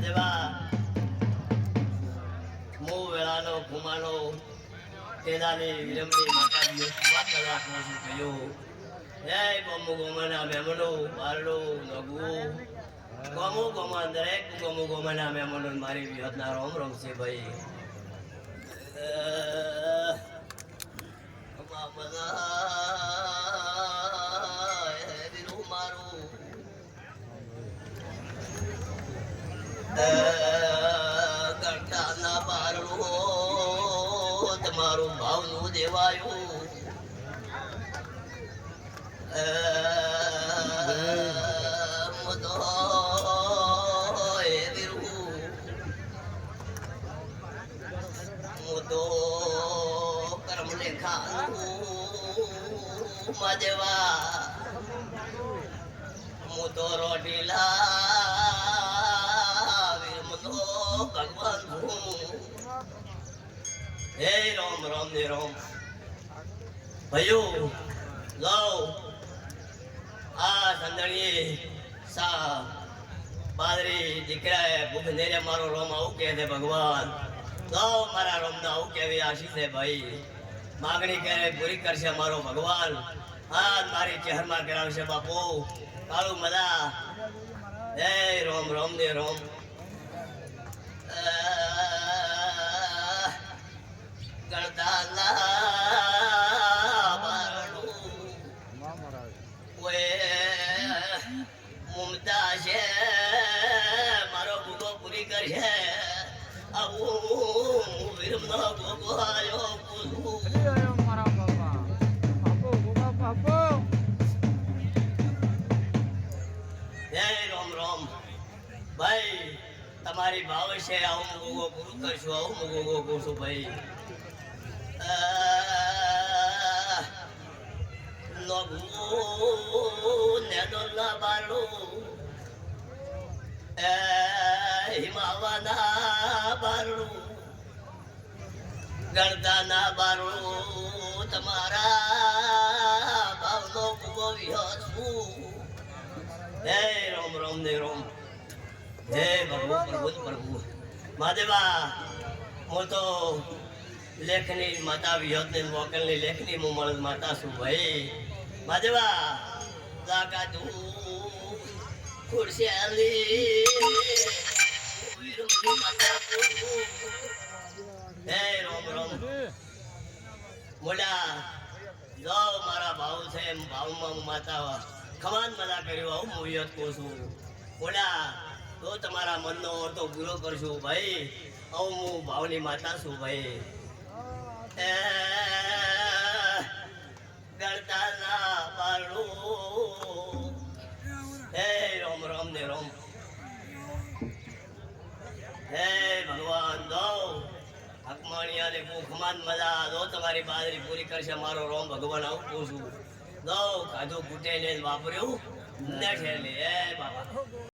મહાદેવા મો વેળાનો ઘુમાનો તેનાની વિરમની માતાજીઓ વાત રાખું છું કયો હે ગમો ગમના મેમનો બારડો નગુ ગમો દરેક ગમના મેમનો મારી વિહતના રોમ રોમ છે ભાઈ કરતાના બારડો તમારું ભાવનું દેવાયું કર્મ લેખા મદેવા હું તો રોટીલા ભગવાન હે રામ રામ ને રામ ભાઈઓ લાવ આ સંદણી સા બાદરી દીકરાએ ભૂખ નેરે મારો રોમ આવું કહે છે ભગવાન લાવ મારા રોમ ના આવું કેવી આશીષ છે ભાઈ માગણી કરે પૂરી કરશે મારો ભગવાન હા મારી ચહેરમાં કરાવશે બાપુ કાળું મદા હે રોમ રોમ ને રોમ મુમતા છે મારો ભૂગો પૂરી કરશે આવું વિરમનો ભોગો આવ્યો મારા બાપા બાપો જય રામ રામ ભાઈ તમારી ભાવ છે આવું ભોગો પૂરું કરશું આવું ભોગો કરશું ભાઈ નેદોલા બાળો હિમાવાના બાળો ગણતાના બાળો તમારા ભાવનો ભૂગો વિહત હે રામ રામ ને રામ હે પ્રભુ પ્રભુ પ્રભુ મહાદેવા હું તો લેખની માતા વિહતની મોકલની લેખની હું મળદ માતા છું ભાઈ મહાદેવા લાગા તું ખુરશી હે રામ રામ મોડા જાઓ મારા ભાવ છે ભાવમાં માતા ખમાન મજા કર્યો આવું હું વિહત કહું છું મોડા તો તમારા મનનો અર્થો પૂરો કરશું ભાઈ આવું હું ભાવની માતા છું ભાઈ ગણતાના બારડો હે રામ રામ ને રામ હે ભગવાન દો અકમાણિયા ને ભૂખમાન મજા દો તમારી બાદરી પૂરી કરશે મારો રોમ ભગવાન આવું કહું છું દો કાધું કૂટે ને વાપર્યું ને હે બાબા